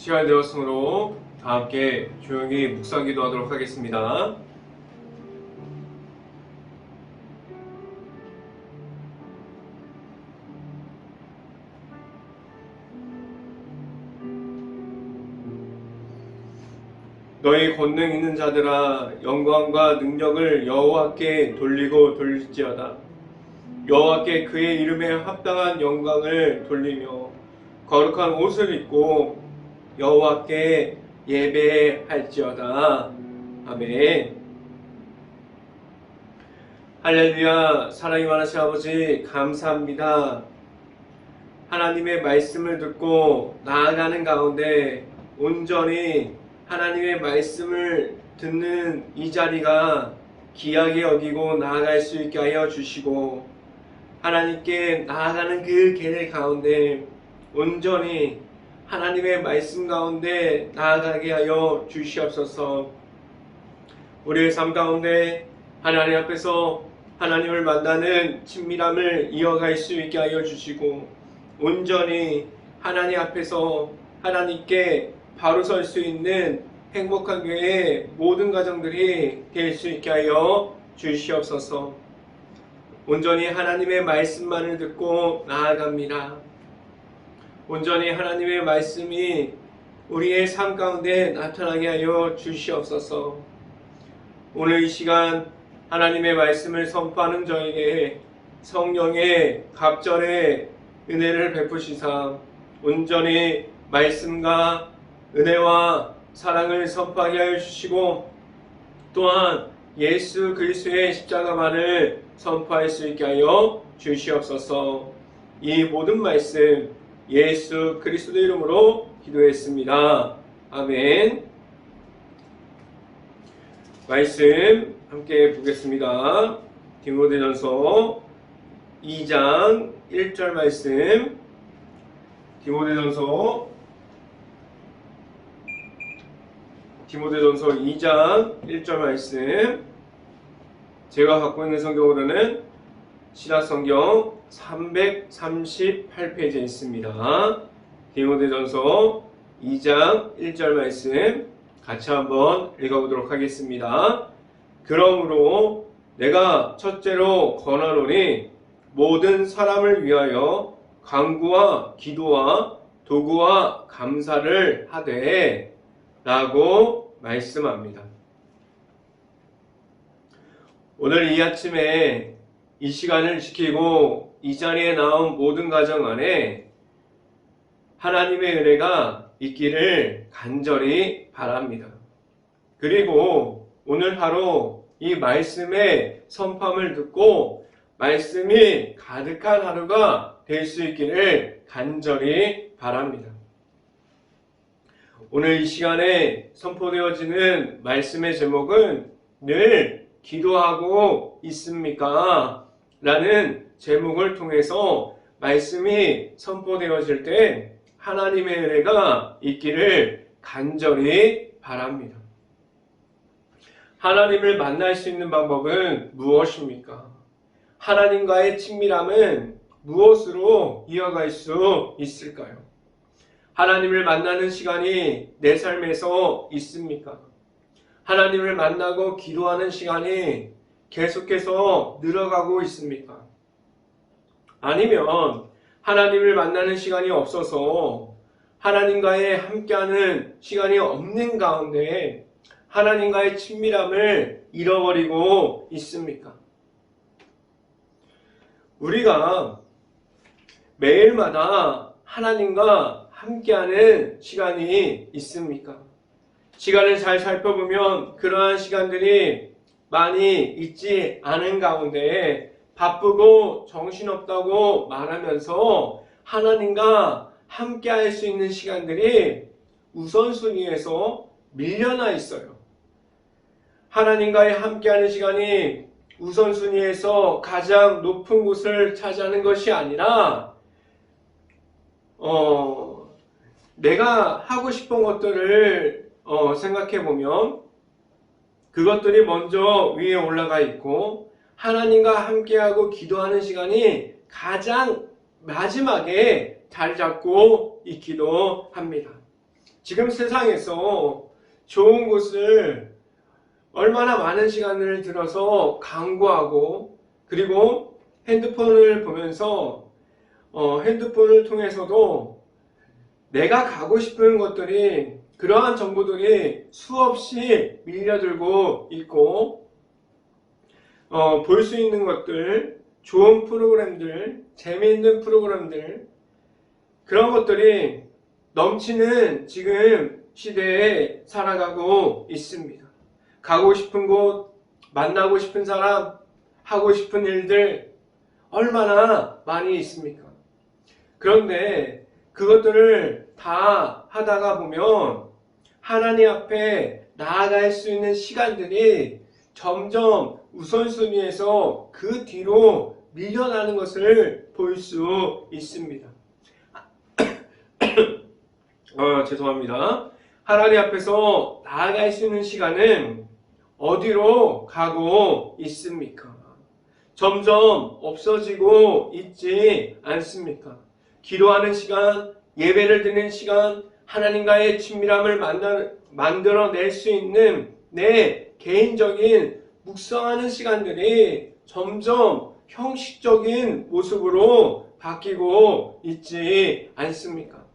시간이 되었으므로 다 함께 조용히 묵상 기도하도록 하겠습니다. 너희 권능 있는 자들아, 영광과 능력을 여호와께 돌리고 돌릴지어다. 여호와께 그의 이름에 합당한 영광을 돌리며 거룩한 옷을 입고 여호와께 예배할지어다. 아멘. 할렐루야. 사랑이 많으신 아버지 감사합니다. 하나님의 말씀을 듣고 나아가는 가운데 온전히 하나님의 말씀을 듣는 이 자리가 귀하게 여기고 나아갈 수 있게 하여 주시고, 하나님께 나아가는 그 길 가운데 온전히 하나님의 말씀 가운데 나아가게 하여 주시옵소서. 우리의 삶 가운데 하나님 앞에서 하나님을 만나는 친밀함을 이어갈 수 있게 하여 주시고, 온전히 하나님 앞에서 하나님께 바로 설 수 있는 행복한 교회의 모든 가정들이 될 수 있게 하여 주시옵소서. 온전히 하나님의 말씀만을 듣고 나아갑니다. 온전히 하나님의 말씀이 우리의 삶 가운데 나타나게 하여 주시옵소서. 오늘 이 시간 하나님의 말씀을 선포하는 저에게 성령의 갑절의 은혜를 베푸시사 온전히 말씀과 은혜와 사랑을 선포하게 하여 주시고, 또한 예수 그리스도의 십자가만을 선포할 수 있게 하여 주시옵소서. 이 모든 말씀 예수 그리스도 이름으로 기도했습니다. 아멘. 말씀 함께 보겠습니다. 디모데전서 2장 1절 말씀. 디모데전서 2장 1절 말씀. 제가 갖고 있는 성경으로는 신약성경 338페이지에 있습니다. 디모데전서 2장 1절 말씀 같이 한번 읽어보도록 하겠습니다. 그러므로 내가 첫째로 권하노니 모든 사람을 위하여 간구와 기도와 도구와 감사를 하되 라고 말씀합니다. 오늘 이 아침에 이 시간을 지키고 이 자리에 나온 모든 가정 안에 하나님의 은혜가 있기를 간절히 바랍니다. 그리고 오늘 하루 이 말씀의 선포함을 듣고 말씀이 가득한 하루가 될 수 있기를 간절히 바랍니다. 오늘 이 시간에 선포되어지는 말씀의 제목은 늘 기도하고 있습니까? 라는 제목을 통해서 말씀이 선포되어질 때 하나님의 은혜가 있기를 간절히 바랍니다. 하나님을 만날 수 있는 방법은 무엇입니까? 하나님과의 친밀함은 무엇으로 이어갈 수 있을까요? 하나님을 만나는 시간이 내 삶에서 있습니까? 하나님을 만나고 기도하는 시간이 계속해서 늘어가고 있습니까? 아니면 하나님을 만나는 시간이 없어서 하나님과의 함께하는 시간이 없는 가운데 하나님과의 친밀함을 잃어버리고 있습니까? 우리가 매일마다 하나님과 함께하는 시간이 있습니까? 시간을 잘 살펴보면 그러한 시간들이 많이 있지 않은 가운데 바쁘고 정신없다고 말하면서 하나님과 함께할 수 있는 시간들이 우선순위에서 밀려나 있어요. 하나님과의 함께하는 시간이 우선순위에서 가장 높은 곳을 차지하는 것이 아니라 내가 하고 싶은 것들을 생각해 보면 그것들이 먼저 위에 올라가 있고 하나님과 함께하고 기도하는 시간이 가장 마지막에 자리 잡고 있기도 합니다. 지금 세상에서 좋은 곳을 얼마나 많은 시간을 들어서 광고하고, 그리고 핸드폰을 보면서 핸드폰을 통해서도 내가 가고 싶은 것들이, 그러한 정보들이 수없이 밀려들고 있고, 볼 수 있는 것들, 좋은 프로그램들, 재미있는 프로그램들, 그런 것들이 넘치는 지금 시대에 살아가고 있습니다. 가고 싶은 곳, 만나고 싶은 사람, 하고 싶은 일들 얼마나 많이 있습니까? 그런데 그것들을 다 하다가 보면 하나님 앞에 나아갈 수 있는 시간들이 점점 우선순위에서 그 뒤로 밀려나는 것을 볼 수 있습니다. 죄송합니다. 하나님 앞에서 나아갈 수 있는 시간은 어디로 가고 있습니까? 점점 없어지고 있지 않습니까? 기도하는 시간, 예배를 드리는 시간, 하나님과의 친밀함을 만들어낼 수 있는 내 개인적인 묵상하는 시간들이 점점 형식적인 모습으로 바뀌고 있지 않습니까?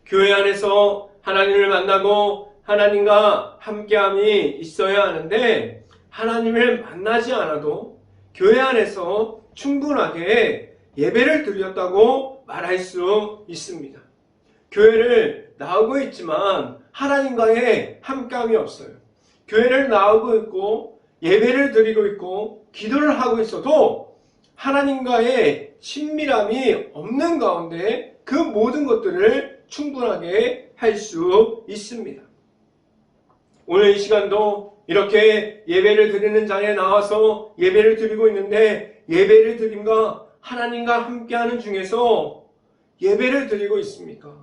교회 안에서 하나님을 만나고 하나님과 함께함이 있어야 하는데, 하나님을 만나지 않아도 교회 안에서 충분하게 예배를 드렸다고 말할 수 있습니다. 교회를 나오고 있지만 하나님과의 함께함이 없어요. 교회를 나오고 있고 예배를 드리고 있고 기도를 하고 있어도 하나님과의 친밀함이 없는 가운데 그 모든 것들을 충분하게 할 수 있습니다. 오늘 이 시간도 이렇게 예배를 드리는 자리에 나와서 예배를 드리고 있는데, 예배를 드림과 하나님과 함께하는 중에서 예배를 드리고 있습니까?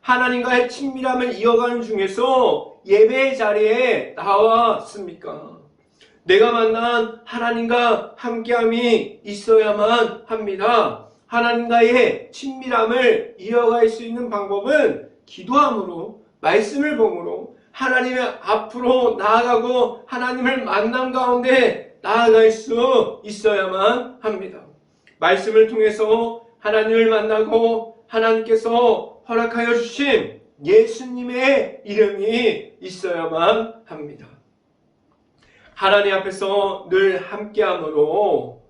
하나님과의 친밀함을 이어가는 중에서 예배의 자리에 나왔습니까? 내가 만난 하나님과 함께함이 있어야만 합니다. 하나님과의 친밀함을 이어갈 수 있는 방법은 기도함으로, 말씀을 보므로 하나님의 앞으로 나아가고 하나님을 만남 가운데 나아갈 수 있어야만 합니다. 말씀을 통해서 하나님을 만나고 하나님께서 허락하여 주신 예수님의 이름이 있어야만 합니다. 하나님 앞에서 늘 함께함으로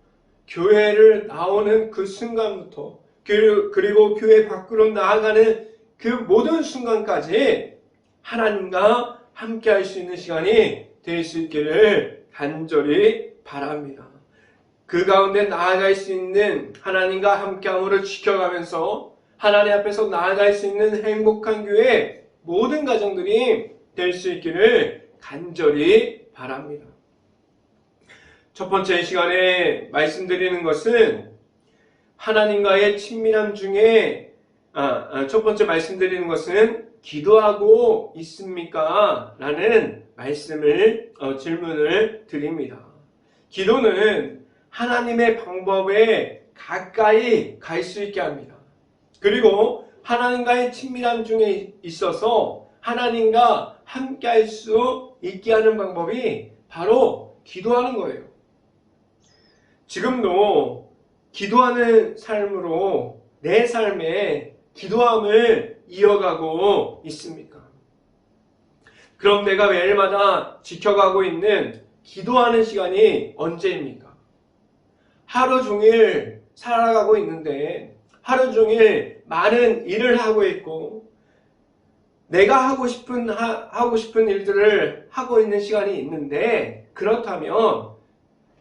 교회를 나오는 그 순간부터, 그리고 교회 밖으로 나아가는 그 모든 순간까지 하나님과 함께할 수 있는 시간이 될 수 있기를 간절히 바랍니다. 그 가운데 나아갈 수 있는 하나님과 함께함으로 지켜가면서 하나님 앞에서 나아갈 수 있는 행복한 교회 모든 가정들이 될 수 있기를 간절히 바랍니다. 첫 번째 시간에 말씀드리는 것은 하나님과의 친밀함 중에 첫 번째 말씀드리는 것은 기도하고 있습니까? 라는 질문을 드립니다. 기도는 하나님의 방법에 가까이 갈 수 있게 합니다. 그리고 하나님과의 친밀함 중에 있어서 하나님과 함께 할 수 있게 하는 방법이 바로 기도하는 거예요. 지금도 기도하는 삶으로 내 삶에 기도함을 이어가고 있습니까? 그럼 내가 매일마다 지켜가고 있는 기도하는 시간이 언제입니까? 하루 종일 살아가고 있는데 하루 종일 많은 일을 하고 있고 내가 하고 싶은 일들을 하고 있는 시간이 있는데, 그렇다면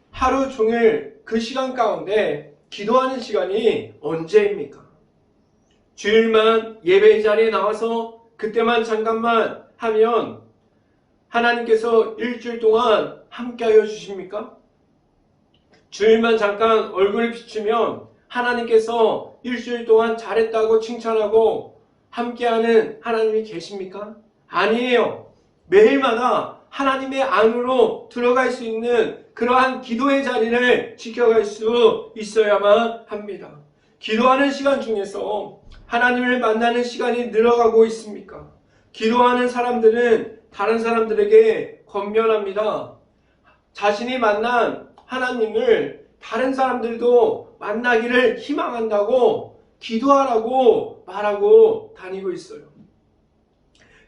하루 종일 그 시간 가운데 기도하는 시간이 언제입니까? 주일만 예배 자리에 나와서 그때만 잠깐만 하면 하나님께서 일주일 동안 함께하여 주십니까? 주일만 잠깐 얼굴을 비추면 하나님께서 일주일 동안 잘했다고 칭찬하고 함께하는 하나님이 계십니까? 아니에요. 매일마다 하나님의 안으로 들어갈 수 있는 그러한 기도의 자리를 지켜갈 수 있어야만 합니다. 기도하는 시간 중에서 하나님을 만나는 시간이 늘어가고 있습니까? 기도하는 사람들은 다른 사람들에게 권면합니다. 자신이 만난 하나님을 다른 사람들도 만나기를 희망한다고 기도하라고 말하고 다니고 있어요.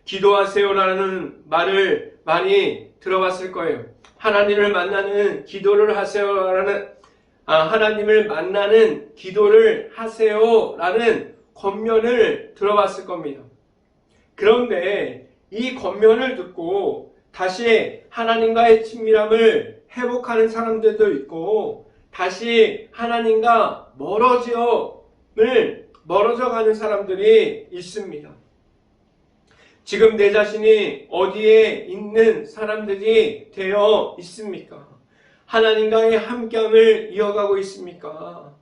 기도하세요라는 말을 많이 들어봤을 거예요. 하나님을 만나는 기도를 하세요라는 하나님을 만나는 기도를 하세요라는 권면을 들어봤을 겁니다. 그런데 이 권면을 듣고 다시 하나님과의 친밀함을 회복하는 사람들도 있고 다시 하나님과 멀어져 가는 사람들이 있습니다. 지금 내 자신이 어디에 있는 사람들이 되어 있습니까? 하나님과의 함께함을 이어가고 있습니까?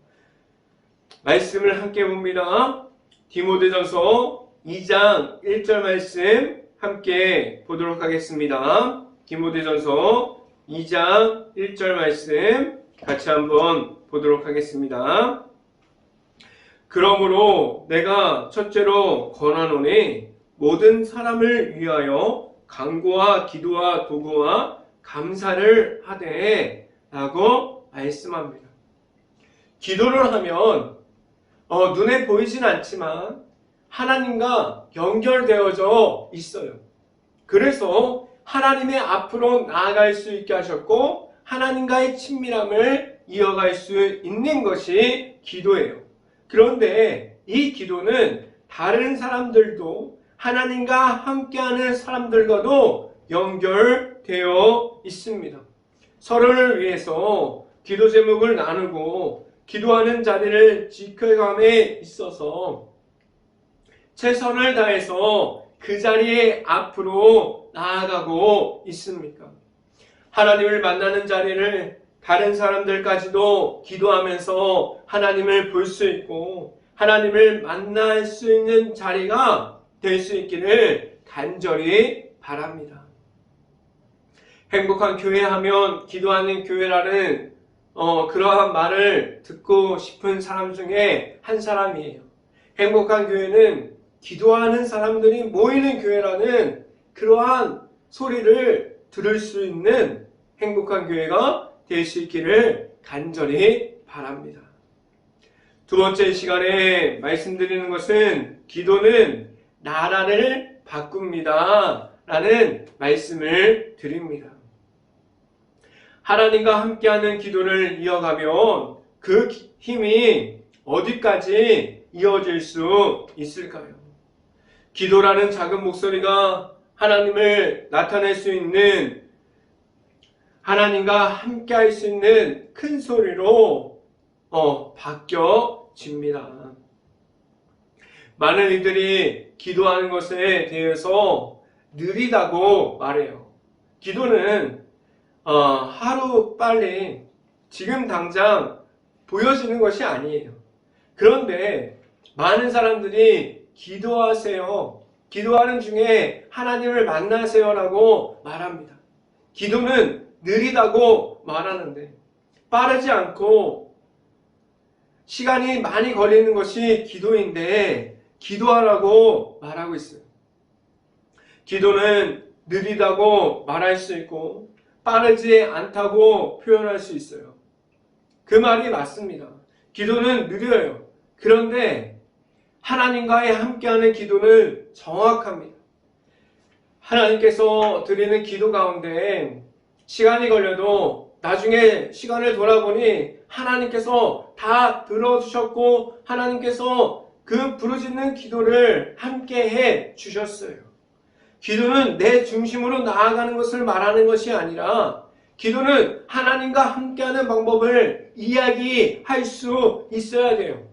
말씀을 함께 봅니다. 디모데전서 2장 1절 말씀 함께 보도록 하겠습니다. 디모데전서 2장 1절 말씀 같이 한번 보도록 하겠습니다. 그러므로 내가 첫째로 권하노니 모든 사람을 위하여 간구와 기도와 도구와 감사를 하되 라고 말씀합니다. 기도를 하면 눈에 보이진 않지만 하나님과 연결되어져 있어요. 그래서 하나님의 앞으로 나아갈 수 있게 하셨고 하나님과의 친밀함을 이어갈 수 있는 것이 기도예요. 그런데 이 기도는 다른 사람들도 하나님과 함께하는 사람들과도 연결되어 있습니다. 서로를 위해서 기도 제목을 나누고 기도하는 자리를 지켜감에 있어서 최선을 다해서 그 자리에 앞으로 나아가고 있습니까? 하나님을 만나는 자리를 다른 사람들까지도 기도하면서 하나님을 볼 수 있고 하나님을 만날 수 있는 자리가 될 수 있기를 간절히 바랍니다. 행복한 교회 하면 기도하는 교회라는 그러한 말을 듣고 싶은 사람 중에 한 사람이에요. 행복한 교회는 기도하는 사람들이 모이는 교회라는 그러한 소리를 들을 수 있는 행복한 교회가 될 수 있기를 간절히 바랍니다. 두 번째 시간에 말씀드리는 것은 기도는 나라를 바꿉니다 라는 말씀을 드립니다. 하나님과 함께하는 기도를 이어가면 그 힘이 어디까지 이어질 수 있을까요? 기도라는 작은 목소리가 하나님을 나타낼 수 있는 하나님과 함께할 수 있는 큰 소리로 바뀌어집니다. 많은 이들이 기도하는 것에 대해서 느리다고 말해요. 기도는 하루 빨리 지금 당장 보여지는 것이 아니에요. 그런데 많은 사람들이 기도하세요. 기도하는 중에 하나님을 만나세요라고 말합니다. 기도는 느리다고 말하는데 빠르지 않고 시간이 많이 걸리는 것이 기도인데 기도하라고 말하고 있어요. 기도는 느리다고 말할 수 있고 빠르지 않다고 표현할 수 있어요. 그 말이 맞습니다. 기도는 느려요. 그런데 하나님과의 함께하는 기도는 정확합니다. 하나님께서 드리는 기도 가운데 시간이 걸려도 나중에 시간을 돌아보니 하나님께서 다 들어주셨고 하나님께서 그 부르짖는 기도를 함께 해 주셨어요. 기도는 내 중심으로 나아가는 것을 말하는 것이 아니라 기도는 하나님과 함께하는 방법을 이야기할 수 있어야 돼요.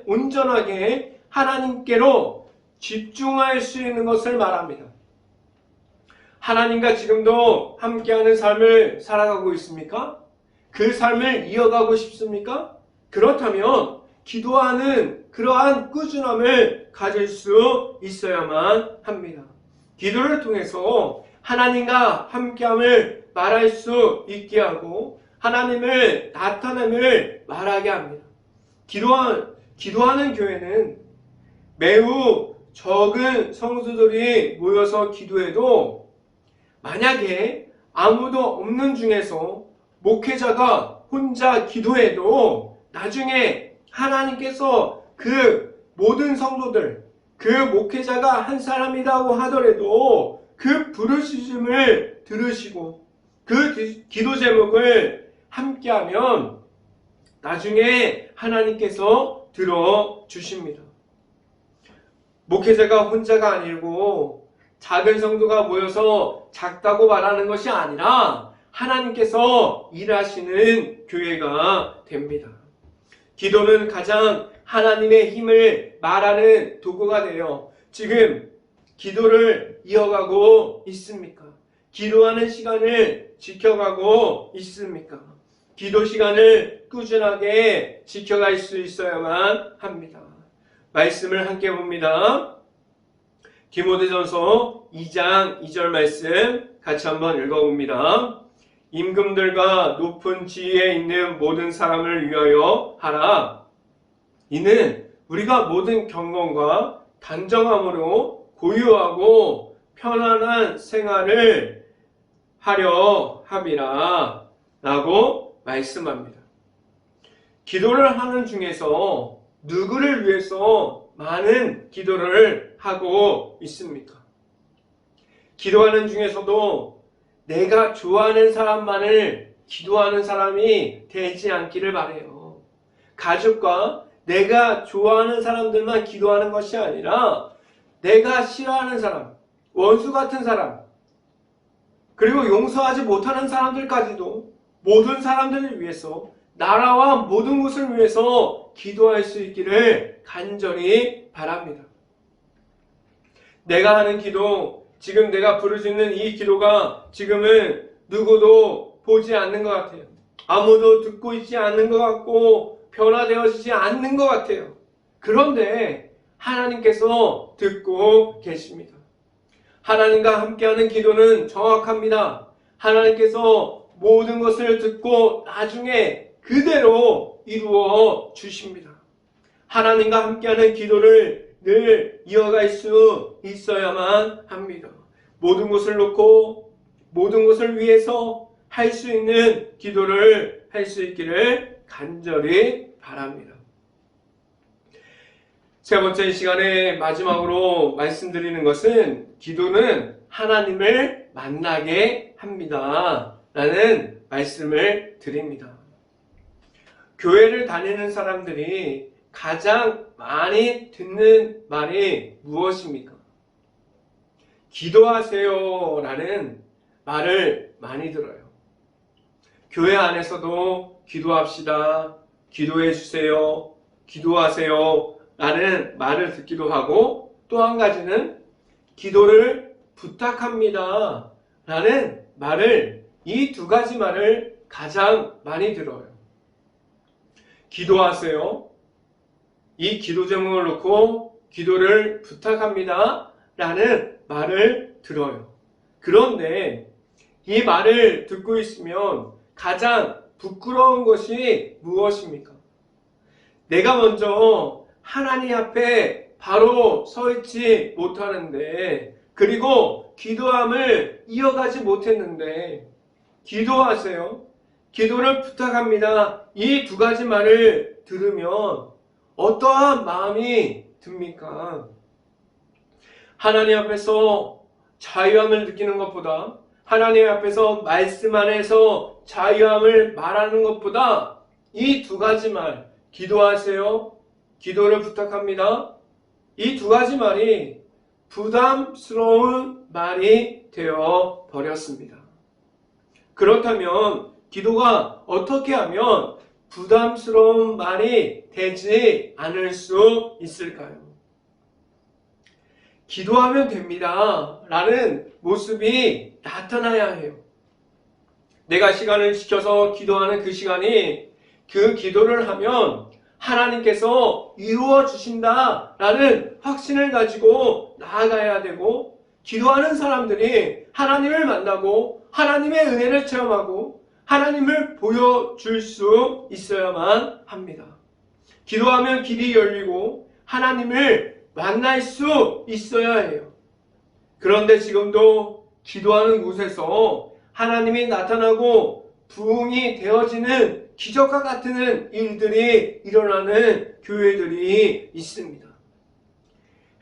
온전하게 하나님께로 집중할 수 있는 것을 말합니다. 하나님과 지금도 함께하는 삶을 살아가고 있습니까? 그 삶을 이어가고 싶습니까? 그렇다면 기도하는 그러한 꾸준함을 가질 수 있어야만 합니다. 기도를 통해서 하나님과 함께함을 말할 수 있게 하고 하나님을 나타남을 말하게 합니다. 기도하는 교회는 매우 적은 성도들이 모여서 기도해도 만약에 아무도 없는 중에서 목회자가 혼자 기도해도 나중에 하나님께서 그 모든 성도들, 그 목회자가 한 사람이라고 하더라도 그 부르짖음을 들으시고 그 기도 제목을 함께하면 나중에 하나님께서 들어주십니다. 목회자가 혼자가 아니고 작은 성도가 모여서 작다고 말하는 것이 아니라 하나님께서 일하시는 교회가 됩니다. 기도는 가장 하나님의 힘을 말하는 도구가 되어 지금 기도를 이어가고 있습니까? 기도하는 시간을 지켜가고 있습니까? 기도 시간을 꾸준하게 지켜갈 수 있어야만 합니다. 말씀을 함께 봅니다. 디모데전서 2장 2절 말씀 같이 한번 읽어봅니다. 임금들과 높은 지위에 있는 모든 사람을 위하여 하라. 이는 우리가 모든 경건과 단정함으로 고요하고 편안한 생활을 하려 함이라 라고 말씀합니다. 기도를 하는 중에서 누구를 위해서 많은 기도를 하고 있습니까? 기도하는 중에서도 내가 좋아하는 사람만을 기도하는 사람이 되지 않기를 바라요. 가족과 내가 좋아하는 사람들만 기도하는 것이 아니라 내가 싫어하는 사람, 원수 같은 사람, 그리고 용서하지 못하는 사람들까지도 모든 사람들을 위해서 나라와 모든 것을 위해서 기도할 수 있기를 간절히 바랍니다. 내가 하는 기도, 지금 내가 부르짖는 이 기도가 지금은 누구도 보지 않는 것 같아요. 아무도 듣고 있지 않는 것 같고 변화되어지지 않는 것 같아요. 그런데 하나님께서 듣고 계십니다. 하나님과 함께하는 기도는 정확합니다. 하나님께서 모든 것을 듣고 나중에 그대로 이루어 주십니다. 하나님과 함께하는 기도를 늘 이어갈 수 있어야만 합니다. 모든 것을 놓고 모든 것을 위해서 할 수 있는 기도를 할 수 있기를 간절히 바랍니다. 세 번째 시간에 마지막으로 말씀드리는 것은 기도는 하나님을 만나게 합니다. 라는 말씀을 드립니다. 교회를 다니는 사람들이 가장 많이 듣는 말이 무엇입니까? 기도하세요 라는 말을 많이 들어요. 교회 안에서도 기도합시다, 기도해 주세요, 기도하세요 라는 말을 듣기도 하고 또 한 가지는 기도를 부탁합니다 라는 말을, 이 두 가지 말을 가장 많이 들어요. 기도하세요, 이 기도 제목을 놓고 기도를 부탁합니다 라는 말을 들어요. 그런데 이 말을 듣고 있으면 가장 부끄러운 것이 무엇입니까? 내가 먼저 하나님 앞에 바로 서 있지 못하는데, 그리고 기도함을 이어가지 못했는데, 기도하세요, 기도를 부탁합니다, 이 두 가지 말을 들으면 어떠한 마음이 듭니까? 하나님 앞에서 자유함을 느끼는 것보다, 하나님 앞에서 말씀 안에서 자유함을 말하는 것보다 이 두 가지 말, 기도하세요, 기도를 부탁합니다, 이 두 가지 말이 부담스러운 말이 되어 버렸습니다. 그렇다면 기도가 어떻게 하면 부담스러운 말이 되지 않을 수 있을까요? 기도하면 됩니다 라는 모습이 나타나야 해요. 내가 시간을 지켜서 기도하는 그 시간이, 그 기도를 하면 하나님께서 이루어 주신다 라는 확신을 가지고 나아가야 되고, 기도하는 사람들이 하나님을 만나고 하나님의 은혜를 체험하고 하나님을 보여줄 수 있어야만 합니다. 기도하면 길이 열리고 하나님을 만날 수 있어야 해요. 그런데 지금도 기도하는 곳에서 하나님이 나타나고 부흥이 되어지는 기적과 같은 일들이 일어나는 교회들이 있습니다.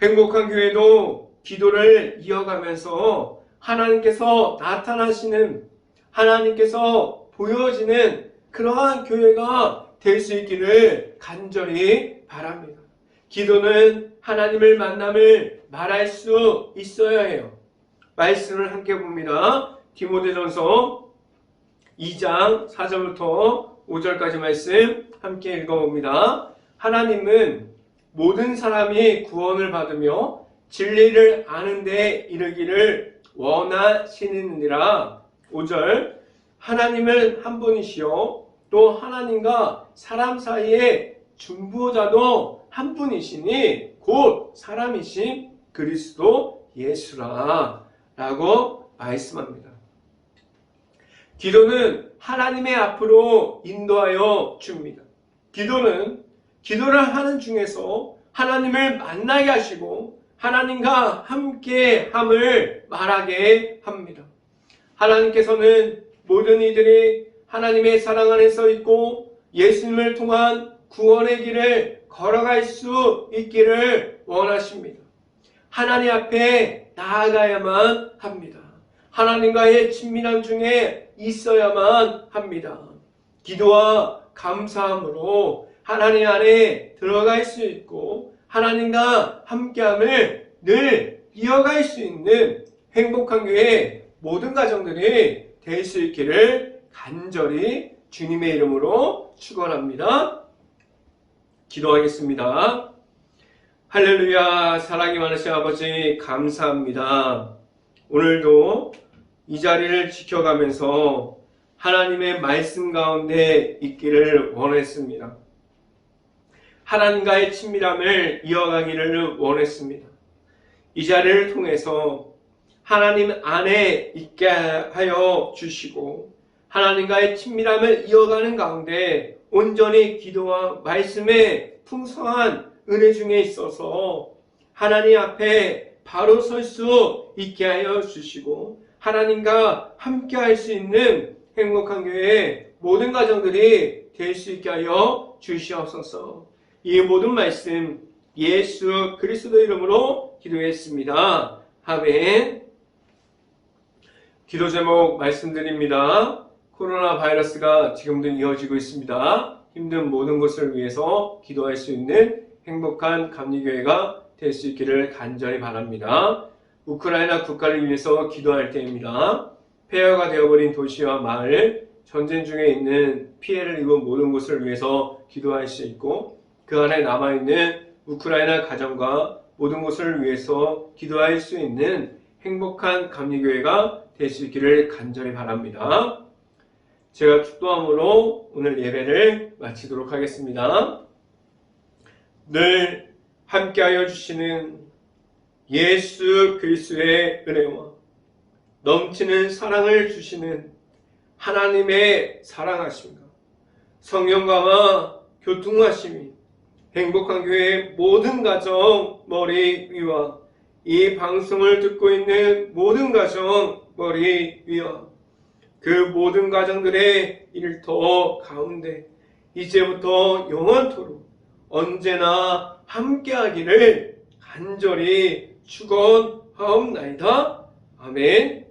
행복한 교회도 기도를 이어가면서 하나님께서 나타나시는, 하나님께서 보여지는 그러한 교회가 될 수 있기를 간절히 바랍니다. 기도는 하나님을 만남을 말할 수 있어야 해요. 말씀을 함께 봅니다. 디모데전서 2장 4절부터 5절까지 말씀 함께 읽어봅니다. 하나님은 모든 사람이 구원을 받으며 진리를 아는 데 이르기를 원하시느니라. 5절 하나님은 한 분이시요 또 하나님과 사람 사이에 중보자도 한 분이시니 곧 사람이신 그리스도 예수라 라고 말씀합니다. 기도는 하나님의 앞으로 인도하여 줍니다. 기도를 하는 중에서 하나님을 만나게 하시고 하나님과 함께함을 말하게 합니다. 하나님께서는 모든 이들이 하나님의 사랑 안에 서 있고 예수님을 통한 구원의 길을 걸어갈 수 있기를 원하십니다. 하나님 앞에 나아가야만 합니다. 하나님과의 친밀함 중에 있어야만 합니다. 기도와 감사함으로 하나님 안에 들어갈 수 있고 하나님과 함께함을 늘 이어갈 수 있는 행복한 교회 모든 가정들이 될 수 있기를 간절히 주님의 이름으로 축원합니다. 기도하겠습니다. 할렐루야. 사랑이 많으신 아버지 감사합니다. 오늘도 이 자리를 지켜가면서 하나님의 말씀 가운데 있기를 원했습니다. 하나님과의 친밀함을 이어가기를 원했습니다. 이 자리를 통해서 하나님 안에 있게 하여 주시고 하나님과의 친밀함을 이어가는 가운데 온전히 기도와 말씀의 풍성한 은혜 중에 있어서 하나님 앞에 바로 설 수 있게 하여 주시고 하나님과 함께 할 수 있는 행복한 교회 모든 가정들이 될 수 있게 하여 주시옵소서. 이 모든 말씀 예수 그리스도 이름으로 기도했습니다. 아멘. 기도 제목 말씀드립니다. 코로나 바이러스가 지금도 이어지고 있습니다. 힘든 모든 것을 위해서 기도할 수 있는 행복한 감리교회가 될 수 있기를 간절히 바랍니다. 우크라이나 국가를 위해서 기도할 때입니다. 폐허가 되어버린 도시와 마을, 전쟁 중에 있는 피해를 입은 모든 곳을 위해서 기도할 수 있고 그 안에 남아있는 우크라이나 가정과 모든 곳을 위해서 기도할 수 있는 행복한 감리교회가 될 수 있기를 간절히 바랍니다. 제가 축도함으로 오늘 예배를 마치도록 하겠습니다. 늘 함께하여 주시는 예수 그리스도의 은혜와 넘치는 사랑을 주시는 하나님의 사랑하심과 성령과와 교통하심이 행복한 교회의 모든 가정 머리 위와 이 방송을 듣고 있는 모든 가정 머리 위와 그 모든 가정들의 일터 가운데 이제부터 영원토록 언제나 함께하기를 간절히 축원하옵나이다. 아멘.